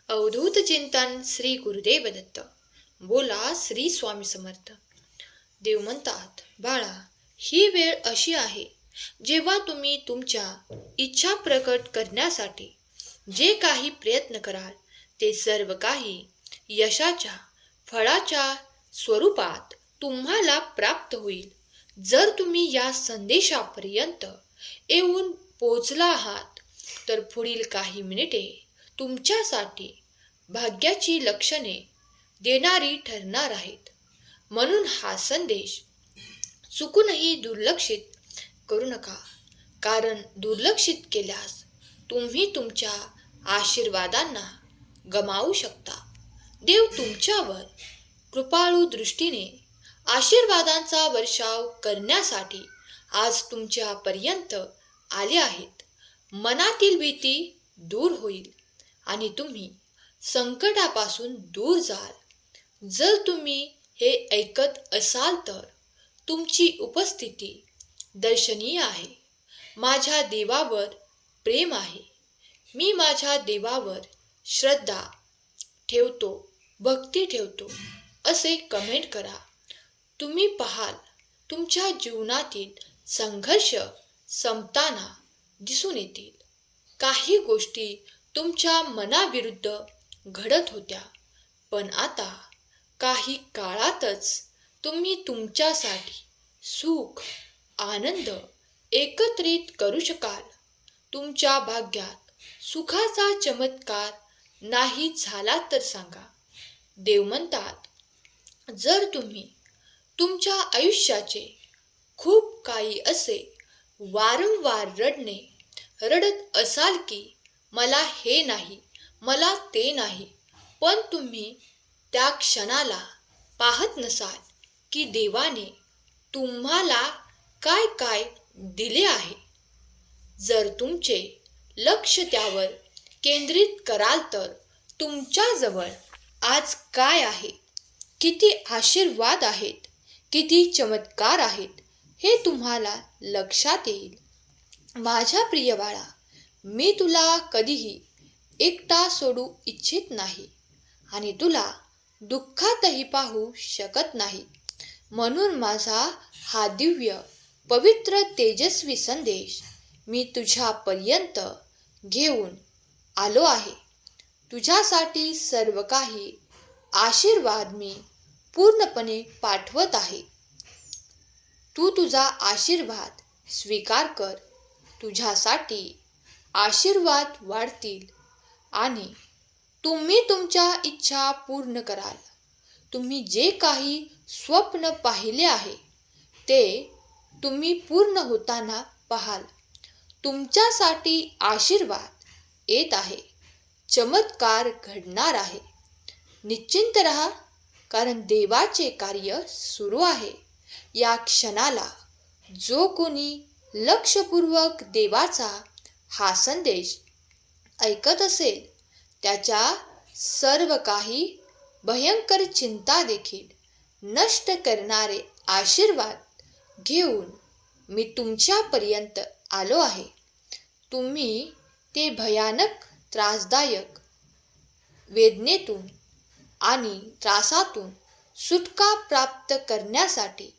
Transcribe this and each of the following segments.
अवधूत चिंतन श्री गुरुदेव दत्त. बोला श्री स्वामी समर्थ. देव म्हणतात, बाळा, ही वेळ अशी आहे जेव्हा तुम्ही तुमच्या इच्छा प्रकट करण्यासाठी जे काही प्रयत्न कराल ते सर्व काही यशाच्या फळाच्या स्वरूपात तुम्हाला प्राप्त होईल. जर तुम्ही या संदेशापर्यंत येऊन पोचला आहात तर पुढील काही मिनिटे तुमच्यासाठी भाग्याची लक्षणे देणारी ठरणार आहेत. म्हणून हा संदेश चुकूनही दुर्लक्षित करू नका, कारण दुर्लक्षित केल्यास तुम्ही तुमच्या आशीर्वादांना गमावू शकता. देव तुमच्यावर कृपाळू दृष्टीने आशीर्वादांचा वर्षाव करण्यासाठी आज तुमच्यापर्यंत आले आहेत. मनातील भीती दूर होईल आणि तुम्ही संकटापासून दूर जाल. जर तुम्ही हे ऐकत असाल तर तुमची उपस्थिती दर्शनीय आहे. माझ्या देवावर प्रेम आहे. मी माझ्या देवावर श्रद्धा ठेवतो, भक्ती ठेवतो असे कमेंट करा. तुम्ही पाहाल तुमच्या जीवनातील संघर्ष संपताना दिसून येतील. काही गोष्टी तुमच्या मनाविरुद्ध घडत होत्या, पण आता काही काळातच तुम्ही तुमच्यासाठी सुख आनंद एकत्रित करू शकाल. तुमच्या भाग्यात सुखाचा चमत्कार नाही झाला तर सांगा. देव म्हणतात, जर तुम्ही तुमच्या आयुष्याचे खूप काही असे वारंवार रडत असाल की मला हे नाही, मला ते नाही, पण तुम्ही त्या क्षणाला पाहत नसाल की देवाने तुम्हाला काय काय दिले आहे. जर तुमचे लक्ष त्यावर केंद्रित कराल तर तुमच्याजवळ आज काय आहे, किती आशीर्वाद आहेत, किती चमत्कार आहेत हे तुम्हाला लक्षात येईल. माझ्या प्रिय बाळा, मी तुला कधीही एकटा सोडू इच्छित नाही आणि तुला दुःखातही पाहू शकत नाही. म्हणून माझा हा दिव्य पवित्र तेजस्वी संदेश मी तुझ्यापर्यंत घेऊन आलो आहे. तुझ्यासाठी सर्व काही आशीर्वाद मी पूर्णपणे पाठवत आहे. तू तुझा आशीर्वाद स्वीकार कर. तुझ्यासाठी आशीर्वाद वाढतील आणि तुम्ही तुमच्या इच्छा पूर्ण कराल. तुम्ही जे काही स्वप्न पाहिले आहे ते तुम्ही पूर्ण होताना पाहाल. तुमच्यासाठी आशीर्वाद येत आहे, चमत्कार घडणार आहे. निश्चिंत रहा, कारण देवाचे कार्य सुरू आहे. या क्षणाला जो कोणी लक्षपूर्वक देवाचा हा संदेश ऐकत असेल त्याच्या सर्व काही भयंकर चिंता देखील नष्ट करणारे आशीर्वाद घेऊन मी तुमच्यापर्यंत आलो आहे. तुम्ही ते भयानक त्रासदायक वेदनेतून आणि त्रासातून सुटका प्राप्त करण्यासाठी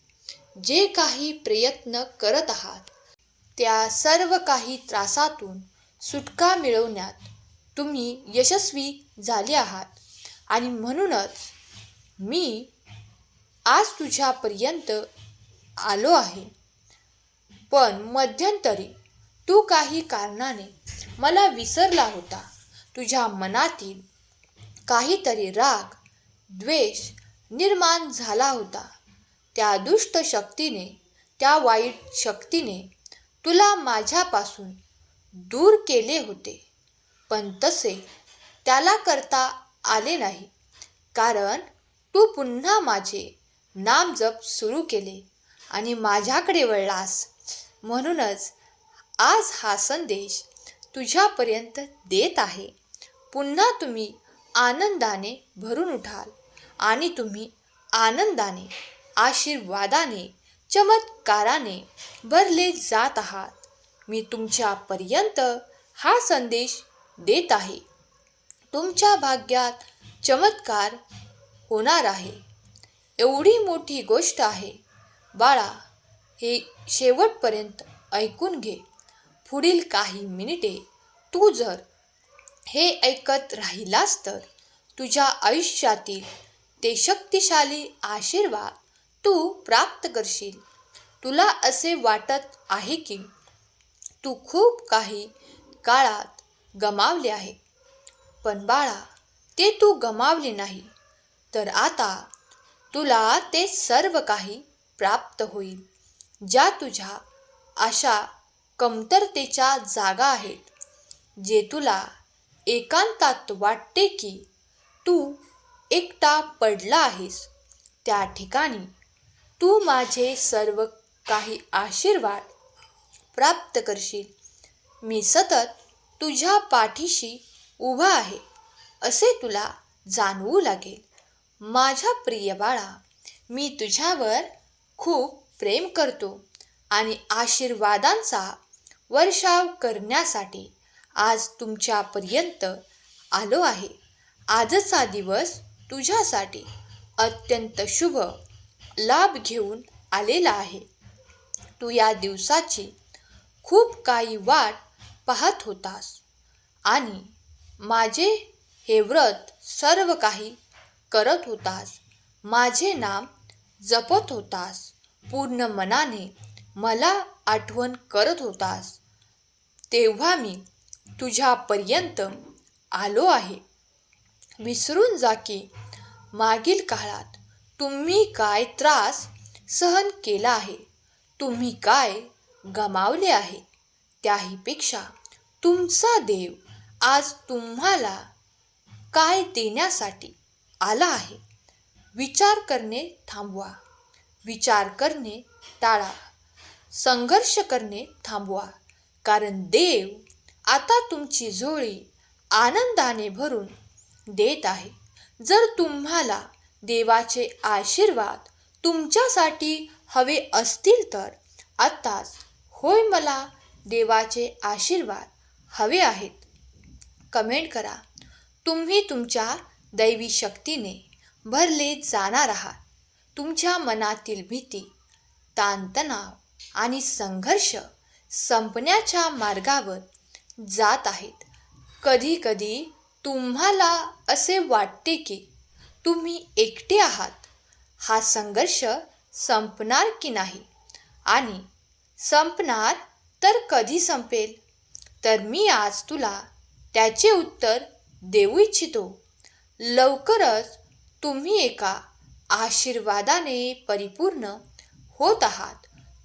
जे काही प्रयत्न करत आहात त्या सर्व काही त्रासातून सुटका मिळवण्यात तुम्ही यशस्वी झाले आहात. आणि म्हणूनच मी आज तुझ्यापर्यंत आलो आहे. पण मध्यंतरी तू काही कारणाने मला विसरला होता. तुझ्या मनातील काहीतरी राग द्वेष निर्माण झाला होता. त्या दुष्ट शक्तीने, त्या वाईट शक्तीने तुला माझ्यापासून दूर केले होते, पण तसे त्याला करता आले नाही, कारण तू पुन्हा माझे नामजप सुरू केले आणि माझ्याकडे वळलास. म्हणूनच आज हा संदेश तुझ्यापर्यंत देत आहे. पुन्हा तुम्ही आनंदाने भरून उठाल आणि तुम्ही आनंदाने, आशीर्वादाने, चमत्काराने भरले जात आहात. मी तुमच्यापर्यंत हा संदेश देत आहे. तुमच्या भाग्यात चमत्कार होणार आहे. एवढी मोठी गोष्ट आहे बाळा, हे शेवटपर्यंत ऐकून घे. पुढील काही मिनिटे तू जर हे ऐकत राहिलास तर तुझ्या आयुष्यातील ते शक्तिशाली आशीर्वाद तू प्राप्त करशील. तुला असे वाटत आहे की तू खूप काही काळात गमावले आहे, पण बाळा, ते तू गमावले नाही, तर आता तुला ते सर्व काही प्राप्त होईल. ज्या तुझ्या अशा कमतरतेच्या जागा आहेत, जे तुला एकांतात वाटते की तू एकटा पडला आहेस, त्या ठिकाणी तू माझे सर्व काही आशीर्वाद प्राप्त करशील. मी सतत तुझ्या पाठीशी उभा आहे असे तुला जाणवू लागेल. माझ्या प्रिय बाळा, मी तुझ्यावर खूप प्रेम करतो आणि आशीर्वादांचा वर्षाव करण्यासाठी आज तुमच्यापर्यंत आलो आहे. आजचा दिवस तुझ्यासाठी अत्यंत शुभ लाभ घेऊन आलेला आहे. तू या दिवसाची खूप काही वाट पाहत होतास आणि माझे हे व्रत सर्व काही करत होतास. माझे नाम जपत होतास. पूर्ण मनाने मला आठवण करत होतास. तेव्हा मी तुझ्यापर्यंत आलो आहे. विसरून जा की मागील काळात तुम्ही काय त्रास सहन केला आहे, तुम्ही काय गमावले आहे. त्याहीपेक्षा तुमचा देव आज तुम्हाला काय देण्यासाठी आला आहे. विचार करणे थांबवा. विचार करणे टाळा. संघर्ष करणे थांबवा. कारण देव आता तुमची झोळी आनंदाने भरून देत आहे. जर तुम्हाला देवाचे आशीर्वाद तुमच्यासाठी हवे असतील तर आत्ताच होय, मला देवाचे आशीर्वाद हवे आहेत कमेंट करा. तुम्ही तुमच्या दैवी शक्तीने भरले जाणार आहात. तुमच्या मनातील भीती, ताणतणाव आणि संघर्ष संपण्याच्या मार्गावर जात आहेत. कधी कधी तुम्हाला असे वाटते की तुम्ही एकटे आहात. हा संघर्ष संपणार की नाही आणि संपणार तर कधी संपेल? तर मी आज तुला त्याचे उत्तर देऊ इच्छितो. लवकरच तुम्ही एका आशीर्वादाने परिपूर्ण होत आहात.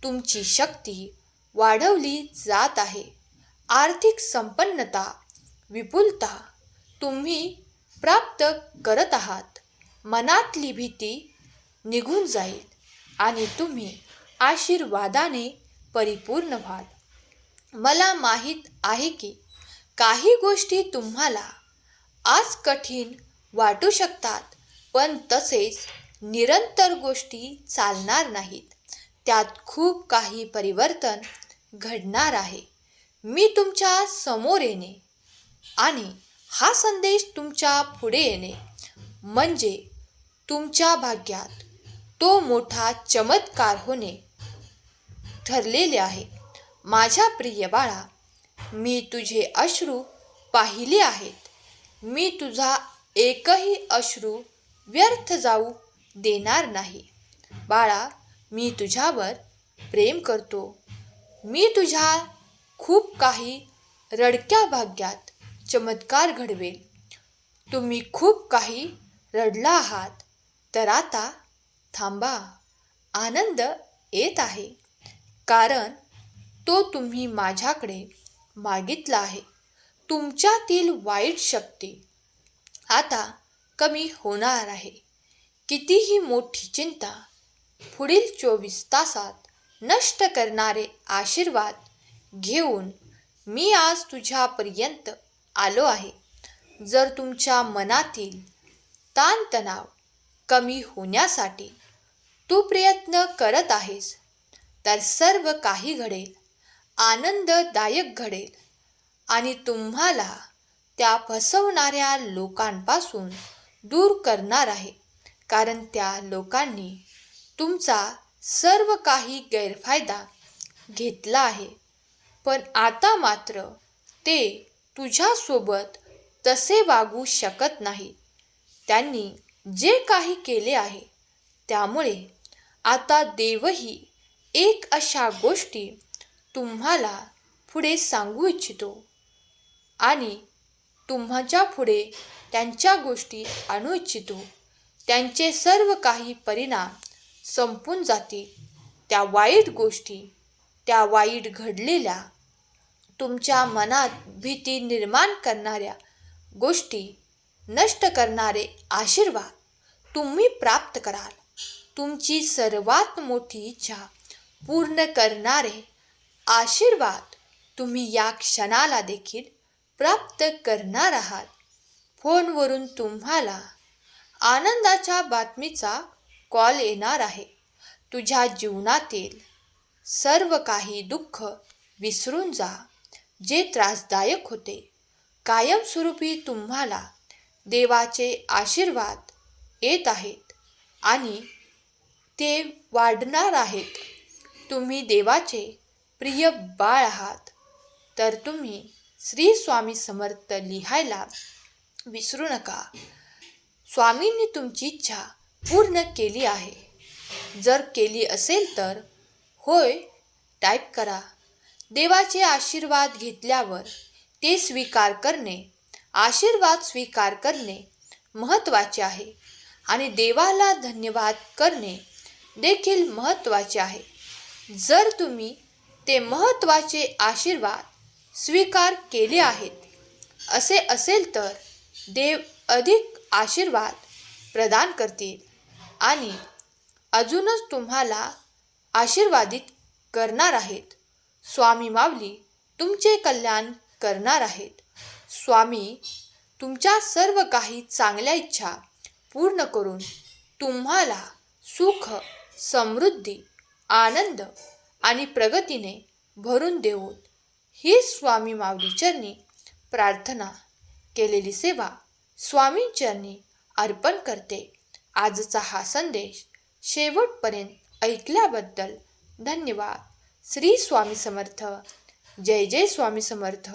तुमची शक्ती वाढवली जात आहे. आर्थिक संपन्नता, विपुलता तुम्ही प्राप्त करत आहात. मनातली भीती निघून जाईल आणि तुम्ही आशीर्वादाने परिपूर्ण व्हाल. मला माहीत आहे की काही गोष्टी तुम्हाला आज कठीण वाटू शकतात, पण तसेच निरंतर गोष्टी चालणार नाहीत. त्यात खूप काही परिवर्तन घडणार आहे. मी तुमच्या समोर येणे आणि हा संदेश तुमच्या पुढे येणे म्हणजे तुमच्या भाग्यात तो मोठा चमत्कार होणे ठरलेले आहे. माझ्या प्रिय बाळा, मी तुझे अश्रू पाहिले आहेत. मी तुझा एकही अश्रू व्यर्थ जाऊ देणार नाही. बाळा, मी तुझ्यावर प्रेम करतो. मी तुझ्या खूप काही रडक्या भाग्यात चमत्कार घडवेल. तुम्ही खूप काही रडला आहात, तर आता थांबा. आनंद येत आहे, कारण तो तुम्ही माझ्याकडे मागितला आहे. तुमच्यातील वाईट शक्ती आता कमी होणार आहे. कितीही मोठी चिंता पुढील 24 तासात नष्ट करणारे आशीर्वाद घेऊन मी आज तुझ्यापर्यंत आलो आहे. जर तुमच्या मनातील ताणतणाव कमी होण्यासाठी तू प्रयत्न करत आहेस, तर सर्व काही घडेल, आनंददायक घडेल आणि तुम्हाला त्या फसवणाऱ्या लोकांपासून दूर करणार आहे. कारण त्या लोकांनी तुमचा सर्व काही गैरफायदा घेतला आहे. पण आता मात्र ते तुझ्यासोबत तसे वागू शकत नाही. त्यांनी जे काही केले आहे त्यामुळे आता देवही एक अशा गोष्टी तुम्हाला पुढे सांगू इच्छितो आणि तुमच्या पुढे त्यांच्या गोष्टी आणू इच्छितो. त्यांचे सर्व काही परिणाम संपून जातील. त्या वाईट गोष्टी, त्या वाईट घडलेल्या, तुमच्या मनात भीती निर्माण करणाऱ्या गोष्टी नष्ट करणारे आशीर्वाद तुम्ही प्राप्त कराल. तुमची सर्वात मोठी इच्छा पूर्ण करणारे आशीर्वाद तुम्ही या क्षणाला देखील प्राप्त करणार आहात. फोनवरून तुम्हाला आनंदाच्या बातमीचा कॉल येणार आहे. तुझ्या जीवनातील सर्व काही दुःख विसरून जा, जे त्रासदायक होते. कायमस्वरूपी तुम्हाला देवाचे आशीर्वाद येत आहेत आणि ते वाढणार आहेत. तुम्ही देवाचे प्रिय बाळ आहात. तर तुम्ही श्री स्वामी समर्थ लिहायला विसरू नका. स्वामींनी तुमची इच्छा पूर्ण केली आहे. जर केली असेल तर होय टाईप करा. देवाचे आशीर्वाद घेतल्यावर ते स्वीकार करणे, आशीर्वाद स्वीकार करणे महत्त्वाचे आहे आणि देवाला धन्यवाद करणे देखील महत्त्वाचे आहे. जर तुम्ही ते महत्त्वाचे आशीर्वाद स्वीकार केले आहेत असे असेल तर देव अधिक आशीर्वाद प्रदान करतील आणि अजूनच तुम्हाला आशीर्वादित करणार आहेत. स्वामी माऊली तुमचे कल्याण करणार आहेत. स्वामी तुमच्या सर्व काही चांगल्या इच्छा पूर्ण करून तुम्हाला सुख, समृद्धी, आनंद आणि प्रगतीने भरून देऊन ही स्वामी माऊली चरणी प्रार्थना केलेली सेवा स्वामींचरणी अर्पण करते. आजचा हा संदेश शेवटपर्यंत ऐकल्याबद्दल धन्यवाद. श्री स्वामी समर्थ. जय जय स्वामी समर्थ.